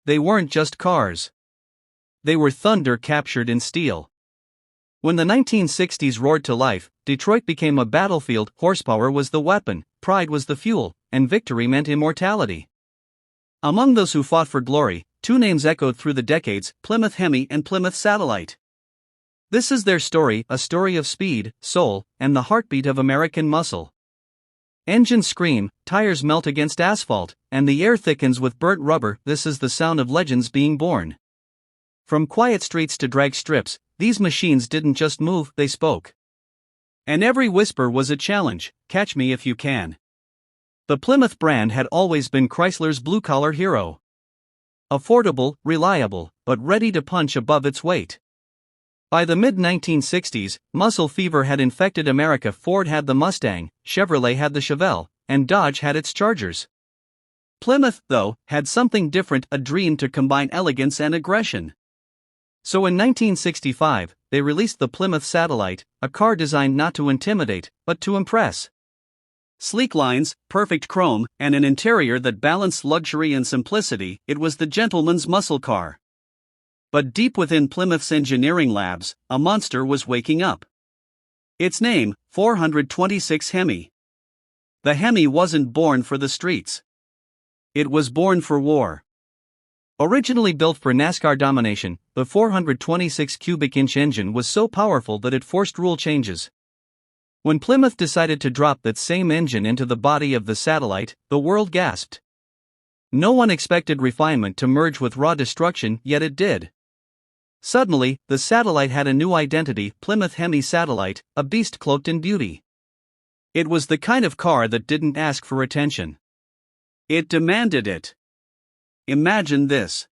they weren't just cars. They were thunder captured in steel. When the 1960s roared to life, Detroit became a battlefield. Horsepower was the weapon, pride was the fuel, and victory meant immortality. Among those who fought for glory, two names echoed through the decades: Plymouth Hemi and Plymouth Satellite. This is their story, a story of speed, soul, and the heartbeat of American muscle. Engines scream, tires melt against asphalt, and the air thickens with burnt rubber. This is the sound of legends being born. From quiet streets to drag strips, these machines didn't just move, they spoke. And every whisper was a challenge: catch me if you can. The Plymouth brand had always been Chrysler's blue-collar hero. Affordable, reliable, but ready to punch above its weight. By the mid-1960s, muscle fever had infected America. Ford had the Mustang, Chevrolet had the Chevelle, and Dodge had its Chargers. Plymouth, though, had something different, a dream to combine elegance and aggression. So in 1965, they released the Plymouth Satellite, a car designed not to intimidate, but to impress. Sleek lines, perfect chrome, and an interior that balanced luxury and simplicity, it was the gentleman's muscle car. But deep within Plymouth's engineering labs, a monster was waking up. Its name, 426 Hemi. The Hemi wasn't born for the streets. It was born for war. Originally built for NASCAR domination, the 426 cubic inch engine was so powerful that it forced rule changes. When Plymouth decided to drop that same engine into the body of the Satellite, the world gasped. No one expected refinement to merge with raw destruction, yet it did. Suddenly, the Satellite had a new identity: Plymouth Hemi Satellite, a beast cloaked in beauty. It was the kind of car that didn't ask for attention. It demanded it. Imagine this.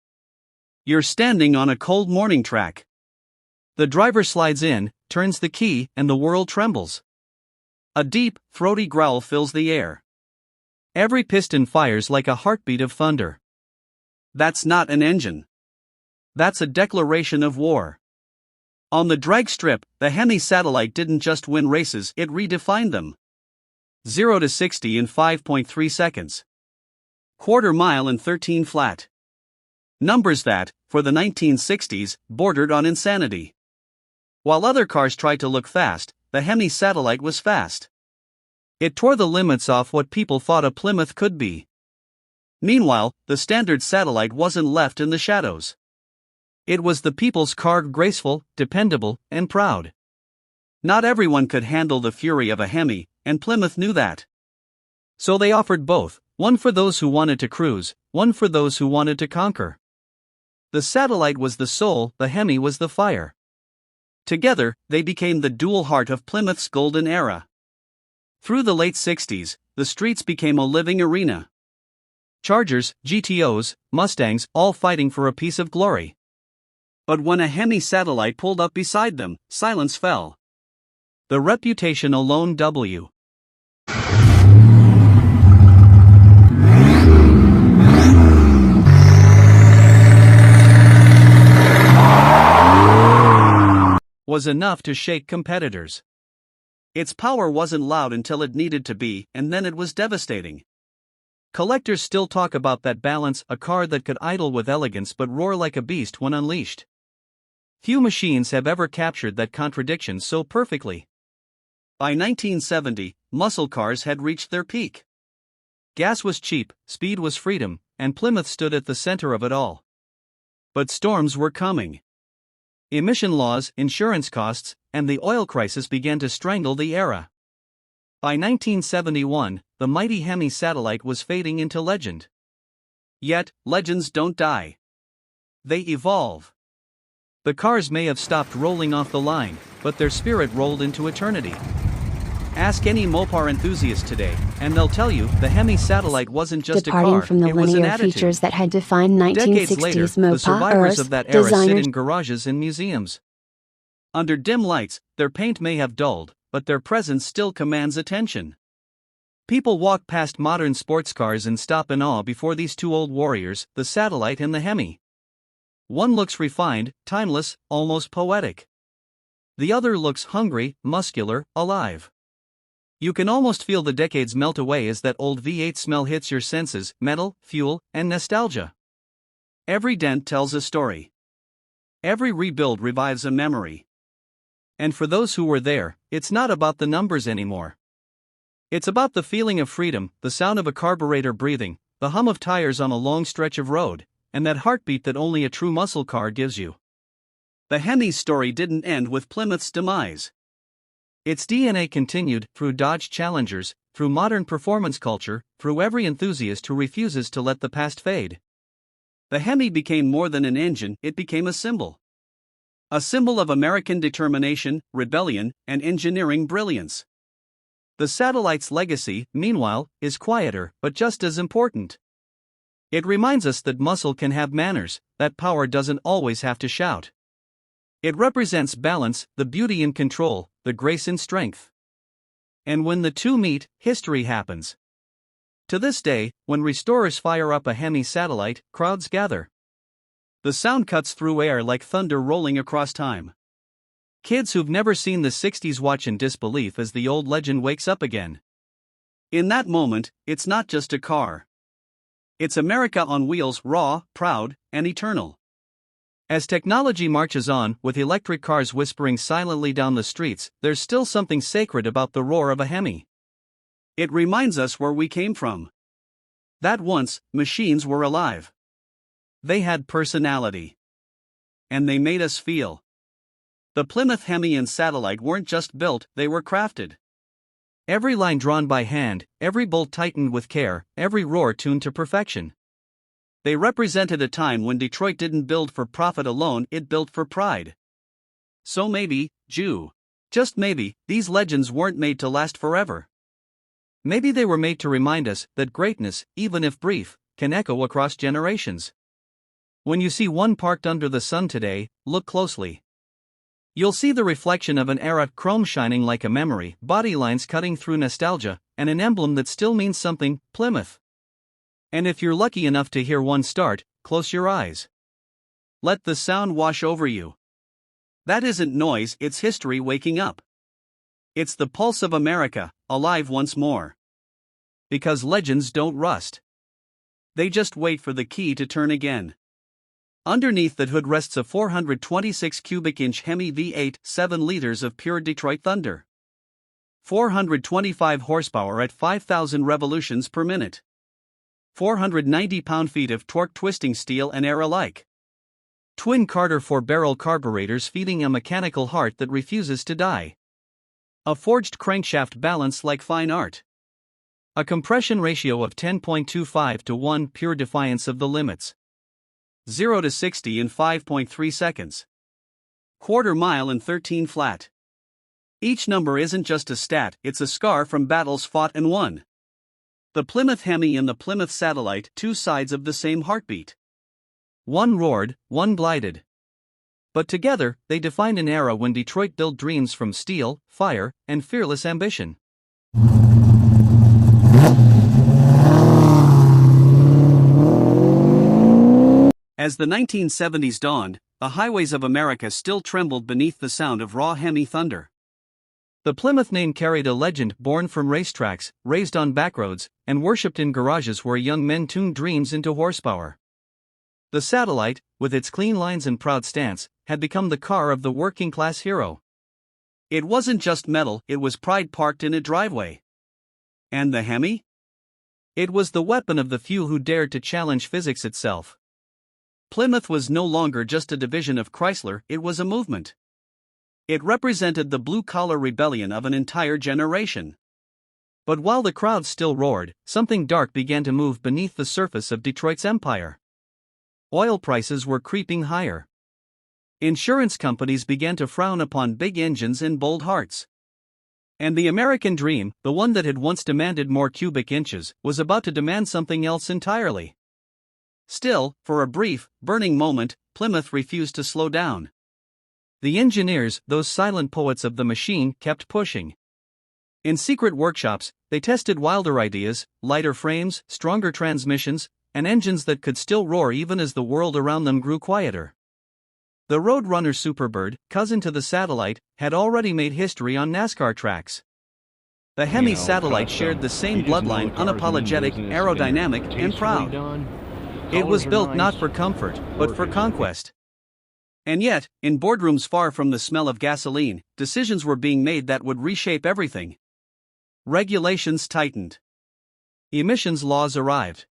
You're standing on a cold morning track. The driver slides in, turns the key, and the world trembles. A deep, throaty growl fills the air. Every piston fires like a heartbeat of thunder. That's not an engine. That's a declaration of war. On the drag strip, the Hemi Satellite didn't just win races, it redefined them. 0 to 60 in 5.3 seconds. Quarter mile in 13 flat. Numbers that, for the 1960s, bordered on insanity. While other cars tried to look fast, the Hemi Satellite was fast. It tore the limits off what people thought a Plymouth could be. Meanwhile, the standard Satellite wasn't left in the shadows. It was the people's car, graceful, dependable, and proud. Not everyone could handle the fury of a Hemi, and Plymouth knew that. So they offered both, one for those who wanted to cruise, one for those who wanted to conquer. The Satellite was the soul, the Hemi was the fire. Together, they became the dual heart of Plymouth's golden era. Through the late 60s, the streets became a living arena. Chargers, GTOs, Mustangs, all fighting for a piece of glory. But when a Hemi Satellite pulled up beside them, silence fell. The reputation alone was enough to shake competitors. Its power wasn't loud until it needed to be, and then it was devastating. Collectors still talk about that balance, a car that could idle with elegance but roar like a beast when unleashed. Few machines have ever captured that contradiction so perfectly. By 1970, muscle cars had reached their peak. Gas was cheap, speed was freedom, and Plymouth stood at the center of it all. But storms were coming. Emission laws, insurance costs, and the oil crisis began to strangle the era. By 1971, the mighty Hemi Satellite was fading into legend. Yet, legends don't die. They evolve. The cars may have stopped rolling off the line, but their spirit rolled into eternity. Ask any Mopar enthusiast today, and they'll tell you the Hemi Satellite wasn't just Departing a car, from the it was an linear attitude. features that had defined 1960s Decades later, the survivors Mopar of that era sit designers in garages and museums. Under dim lights, their paint may have dulled, but their presence still commands attention. People walk past modern sports cars and stop in awe before these two old warriors, the Satellite and the Hemi. One looks refined, timeless, almost poetic. The other looks hungry, muscular, alive. You can almost feel the decades melt away as that old V8 smell hits your senses: metal, fuel, and nostalgia. Every dent tells a story. Every rebuild revives a memory. And for those who were there, it's not about the numbers anymore. It's about the feeling of freedom, the sound of a carburetor breathing, the hum of tires on a long stretch of road, and that heartbeat that only a true muscle car gives you. The Hemi's story didn't end with Plymouth's demise. Its DNA continued through Dodge Challengers, through modern performance culture, through every enthusiast who refuses to let the past fade. The Hemi became more than an engine, it became a symbol. A symbol of American determination, rebellion, and engineering brilliance. The Satellite's legacy, meanwhile, is quieter, but just as important. It reminds us that muscle can have manners, that power doesn't always have to shout. It represents balance, the beauty in control, the grace in strength. And when the two meet, history happens. To this day, when restorers fire up a Hemi Satellite, crowds gather. The sound cuts through air like thunder rolling across time. Kids who've never seen the 60s watch in disbelief as the old legend wakes up again. In that moment, it's not just a car. It's America on wheels, raw, proud, and eternal. As technology marches on, with electric cars whispering silently down the streets, there's still something sacred about the roar of a Hemi. It reminds us where we came from. That once, machines were alive. They had personality. And they made us feel. The Plymouth Hemi and Satellite weren't just built, they were crafted. Every line drawn by hand, every bolt tightened with care, every roar tuned to perfection. They represented a time when Detroit didn't build for profit alone, it built for pride. So maybe, just maybe, these legends weren't made to last forever. Maybe they were made to remind us that greatness, even if brief, can echo across generations. When you see one parked under the sun today, look closely. You'll see the reflection of an era, chrome shining like a memory, body lines cutting through nostalgia, and an emblem that still means something, Plymouth. And if you're lucky enough to hear one start, close your eyes. Let the sound wash over you. That isn't noise, it's history waking up. It's the pulse of America, alive once more. Because legends don't rust. They just wait for the key to turn again. Underneath that hood rests a 426 cubic inch Hemi V8, 7 liters of pure Detroit thunder. 425 horsepower at 5,000 revolutions per minute. 490 pound-feet of torque twisting steel and air alike. Twin Carter 4-barrel carburetors feeding a mechanical heart that refuses to die. A forged crankshaft balanced like fine art. A compression ratio of 10.25 to 1, pure defiance of the limits. 0 to 60 in 5.3 seconds. Quarter mile in 13 flat. Each number isn't just a stat, it's a scar from battles fought and won. The Plymouth Hemi and the Plymouth Satellite, two sides of the same heartbeat. One roared, one glided. But together, they defined an era when Detroit built dreams from steel, fire, and fearless ambition. As the 1970s dawned, the highways of America still trembled beneath the sound of raw Hemi thunder. The Plymouth name carried a legend born from racetracks, raised on backroads, and worshipped in garages where young men tuned dreams into horsepower. The Satellite, with its clean lines and proud stance, had become the car of the working-class hero. It wasn't just metal, it was pride parked in a driveway. And the Hemi? It was the weapon of the few who dared to challenge physics itself. Plymouth was no longer just a division of Chrysler, it was a movement. It represented the blue-collar rebellion of an entire generation. But while the crowd still roared, something dark began to move beneath the surface of Detroit's empire. Oil prices were creeping higher. Insurance companies began to frown upon big engines and bold hearts. And the American dream, the one that had once demanded more cubic inches, was about to demand something else entirely. Still, for a brief, burning moment, Plymouth refused to slow down. The engineers, those silent poets of the machine, kept pushing. In secret workshops, they tested wilder ideas, lighter frames, stronger transmissions, and engines that could still roar even as the world around them grew quieter. The Roadrunner Superbird, cousin to the Satellite, had already made history on NASCAR tracks. The Hemi Satellite shared the same bloodline, unapologetic, aerodynamic, and proud. It was built not for comfort, but for conquest. And yet, in boardrooms far from the smell of gasoline, decisions were being made that would reshape everything. Regulations tightened. Emissions laws arrived.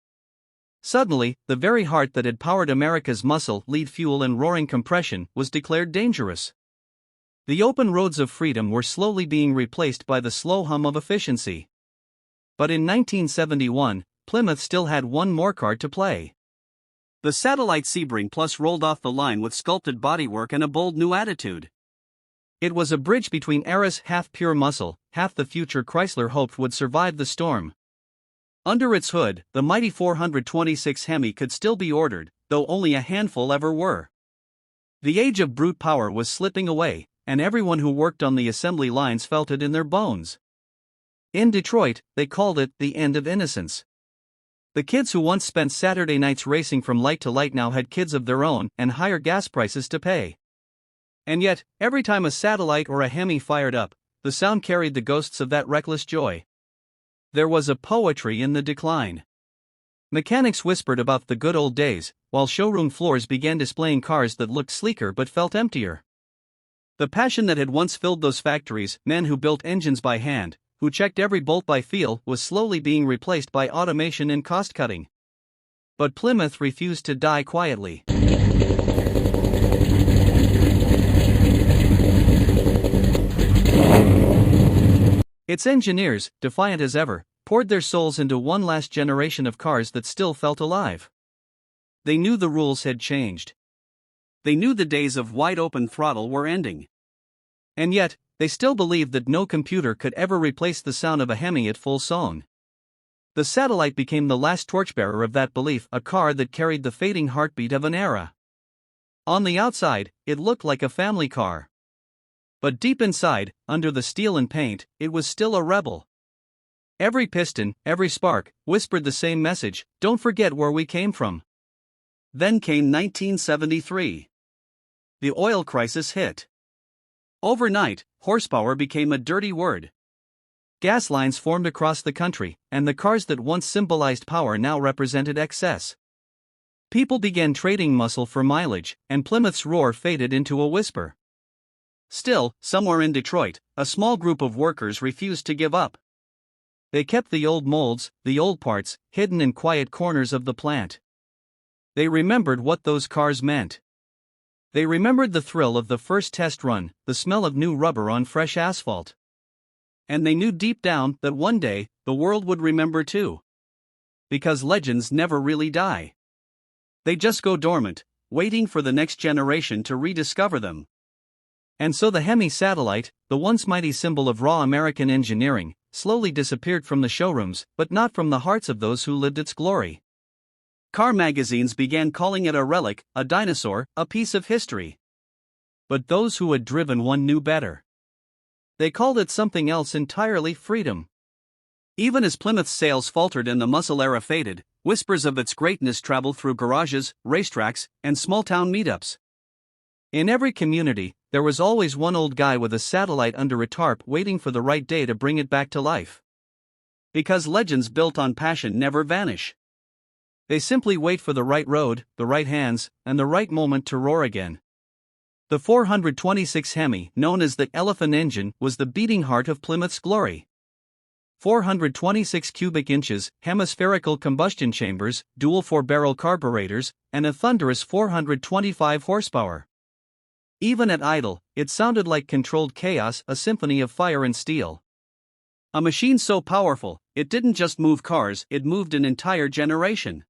Suddenly, the very heart that had powered America's muscle, lead fuel and roaring compression, was declared dangerous. The open roads of freedom were slowly being replaced by the slow hum of efficiency. But in 1971, Plymouth still had one more card to play. The Satellite Sebring Plus rolled off the line with sculpted bodywork and a bold new attitude. It was a bridge between eras, half pure muscle, half the future Chrysler hoped would survive the storm. Under its hood, the mighty 426 Hemi could still be ordered, though only a handful ever were. The age of brute power was slipping away, and everyone who worked on the assembly lines felt it in their bones. In Detroit, they called it the end of innocence. The kids who once spent Saturday nights racing from light to light now had kids of their own and higher gas prices to pay. And yet, every time a Satellite or a Hemi fired up, the sound carried the ghosts of that reckless joy. There was a poetry in the decline. Mechanics whispered about the good old days, while showroom floors began displaying cars that looked sleeker but felt emptier. The passion that had once filled those factories, men who built engines by hand, who checked every bolt by feel, was slowly being replaced by automation and cost-cutting. But Plymouth refused to die quietly. Its engineers, defiant as ever, poured their souls into one last generation of cars that still felt alive. They knew the rules had changed. They knew the days of wide-open throttle were ending. And yet, they still believed that no computer could ever replace the sound of a Hemi at full song. The Satellite became the last torchbearer of that belief, a car that carried the fading heartbeat of an era. On the outside, it looked like a family car. But deep inside, under the steel and paint, it was still a rebel. Every piston, every spark, whispered the same message: don't forget where we came from. Then came 1973. The oil crisis hit. Overnight, horsepower became a dirty word. Gas lines formed across the country, and the cars that once symbolized power now represented excess. People began trading muscle for mileage, and Plymouth's roar faded into a whisper. Still, somewhere in Detroit, a small group of workers refused to give up. They kept the old molds, the old parts, hidden in quiet corners of the plant. They remembered what those cars meant. They remembered the thrill of the first test run, the smell of new rubber on fresh asphalt. And they knew deep down that one day, the world would remember too. Because legends never really die. They just go dormant, waiting for the next generation to rediscover them. And so the Hemi Satellite, the once mighty symbol of raw American engineering, slowly disappeared from the showrooms, but not from the hearts of those who lived its glory. Car magazines began calling it a relic, a dinosaur, a piece of history. But those who had driven one knew better. They called it something else entirely: freedom. Even as Plymouth's sales faltered and the muscle era faded, whispers of its greatness traveled through garages, racetracks, and small-town meetups. In every community, there was always one old guy with a Satellite under a tarp waiting for the right day to bring it back to life. Because legends built on passion never vanish. They simply wait for the right road, the right hands, and the right moment to roar again. The 426 Hemi, known as the Elephant Engine, was the beating heart of Plymouth's glory. 426 cubic inches, hemispherical combustion chambers, dual 4-barrel carburetors, and a thunderous 425 horsepower. Even at idle, it sounded like controlled chaos, a symphony of fire and steel. A machine so powerful, it didn't just move cars, it moved an entire generation.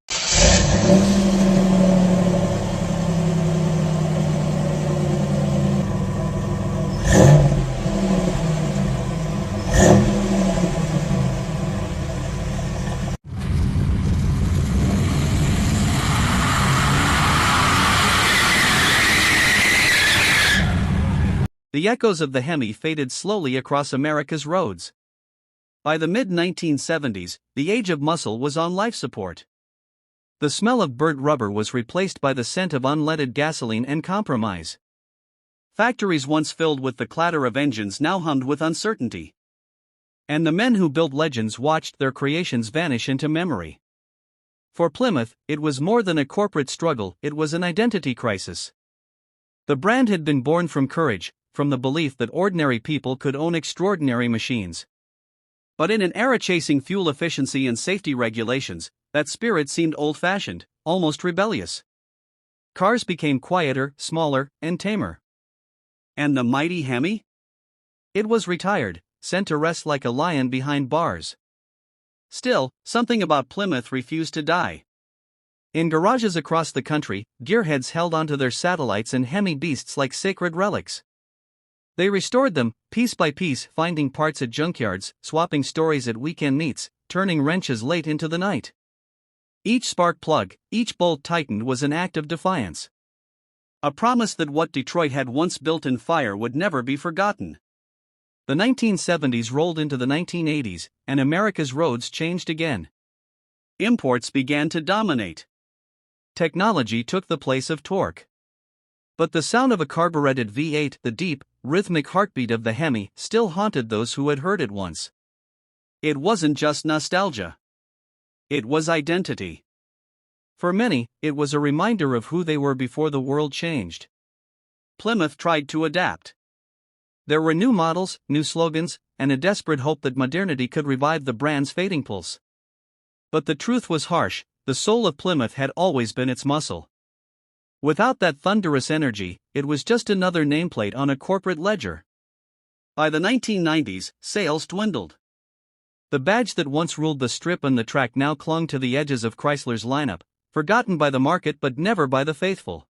The echoes of the Hemi faded slowly across America's roads. By the mid-1970s, the age of muscle was on life support. The smell of burnt rubber was replaced by the scent of unleaded gasoline and compromise. Factories once filled with the clatter of engines now hummed with uncertainty. And the men who built legends watched their creations vanish into memory. For Plymouth, it was more than a corporate struggle, it was an identity crisis. The brand had been born from courage, from the belief that ordinary people could own extraordinary machines. But in an era chasing fuel efficiency and safety regulations, that spirit seemed old-fashioned, almost rebellious. Cars became quieter, smaller, and tamer. And the mighty Hemi? It was retired, sent to rest like a lion behind bars. Still, something about Plymouth refused to die. In garages across the country, gearheads held onto their satellites and Hemi beasts like sacred relics. They restored them, piece by piece, finding parts at junkyards, swapping stories at weekend meets, turning wrenches late into the night. Each spark plug, each bolt tightened was an act of defiance. A promise that what Detroit had once built in fire would never be forgotten. The 1970s rolled into the 1980s, and America's roads changed again. Imports began to dominate. Technology took the place of torque. But the sound of a carbureted V8, the deep, rhythmic heartbeat of the Hemi, still haunted those who had heard it once. It wasn't just nostalgia. It was identity. For many, it was a reminder of who they were before the world changed. Plymouth tried to adapt. There were new models, new slogans, and a desperate hope that modernity could revive the brand's fading pulse. But the truth was harsh, the soul of Plymouth had always been its muscle. Without that thunderous energy, it was just another nameplate on a corporate ledger. By the 1990s, sales dwindled. The badge that once ruled the strip and the track now clung to the edges of Chrysler's lineup, forgotten by the market but never by the faithful.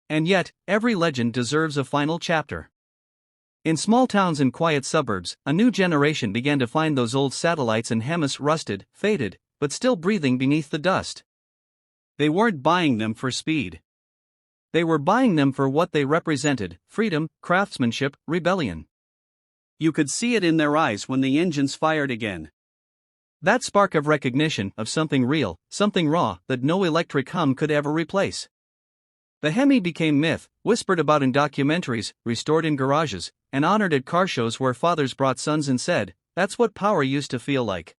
And yet, every legend deserves a final chapter. In small towns and quiet suburbs, a new generation began to find those old satellites and Hemis rusted, faded, but still breathing beneath the dust. They weren't buying them for speed. They were buying them for what they represented: freedom, craftsmanship, rebellion. You could see it in their eyes when the engines fired again. That spark of recognition, of something real, something raw, that no electric hum could ever replace. The Hemi became myth, whispered about in documentaries, restored in garages, and honored at car shows where fathers brought sons and said, "That's what power used to feel like."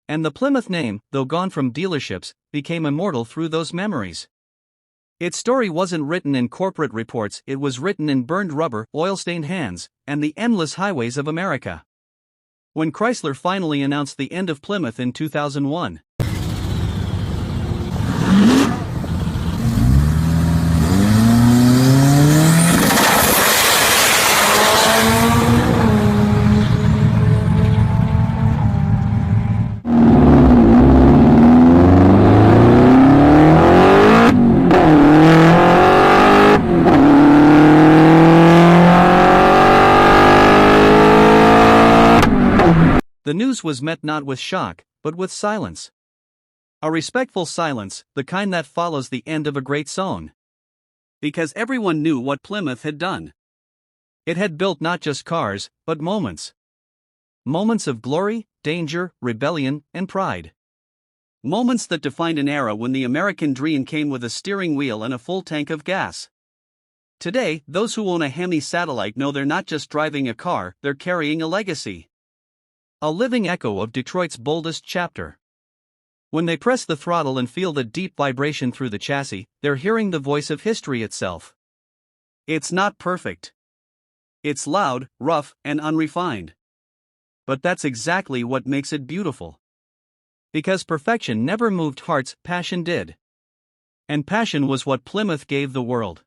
And the Plymouth name, though gone from dealerships, became immortal through those memories. Its story wasn't written in corporate reports, it was written in burned rubber, oil-stained hands, and the endless highways of America. When Chrysler finally announced the end of Plymouth in 2001, the news was met not with shock, but with silence. A respectful silence, the kind that follows the end of a great song. Because everyone knew what Plymouth had done. It had built not just cars, but moments. Moments of glory, danger, rebellion, and pride. Moments that defined an era when the American dream came with a steering wheel and a full tank of gas. Today, those who own a Hemi satellite know they're not just driving a car, they're carrying a legacy. A living echo of Detroit's boldest chapter. When they press the throttle and feel the deep vibration through the chassis, they're hearing the voice of history itself. It's not perfect. It's loud, rough, and unrefined. But that's exactly what makes it beautiful. Because perfection never moved hearts, passion did. And passion was what Plymouth gave the world.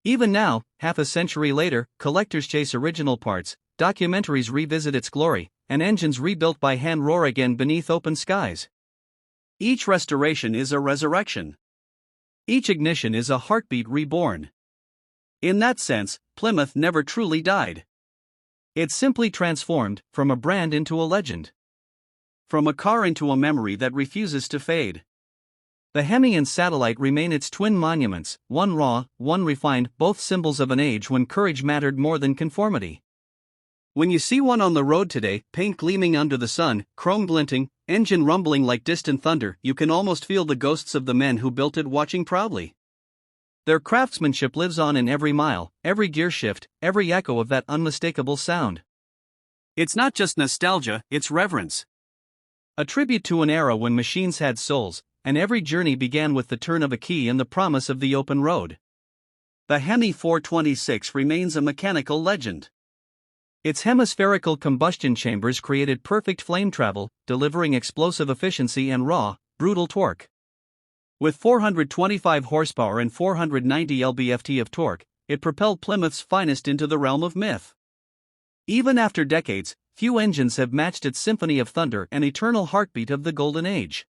Even now, half a century later, collectors chase original parts, documentaries revisit its glory, and engines rebuilt by hand roar again beneath open skies. Each restoration is a resurrection. Each ignition is a heartbeat reborn. In that sense, Plymouth never truly died. It simply transformed, from a brand into a legend. From a car into a memory that refuses to fade. The Hemi and Satellite remain its twin monuments, one raw, one refined, both symbols of an age when courage mattered more than conformity. When you see one on the road today, paint gleaming under the sun, chrome glinting, engine rumbling like distant thunder, you can almost feel the ghosts of the men who built it watching proudly. Their craftsmanship lives on in every mile, every gear shift, every echo of that unmistakable sound. It's not just nostalgia, it's reverence. A tribute to an era when machines had souls, and every journey began with the turn of a key and the promise of the open road. The Hemi 426 remains a mechanical legend. Its hemispherical combustion chambers created perfect flame travel, delivering explosive efficiency and raw, brutal torque. With 425 horsepower and 490 lb-ft of torque, it propelled Plymouth's finest into the realm of myth. Even after decades, few engines have matched its symphony of thunder and eternal heartbeat of the Golden Age.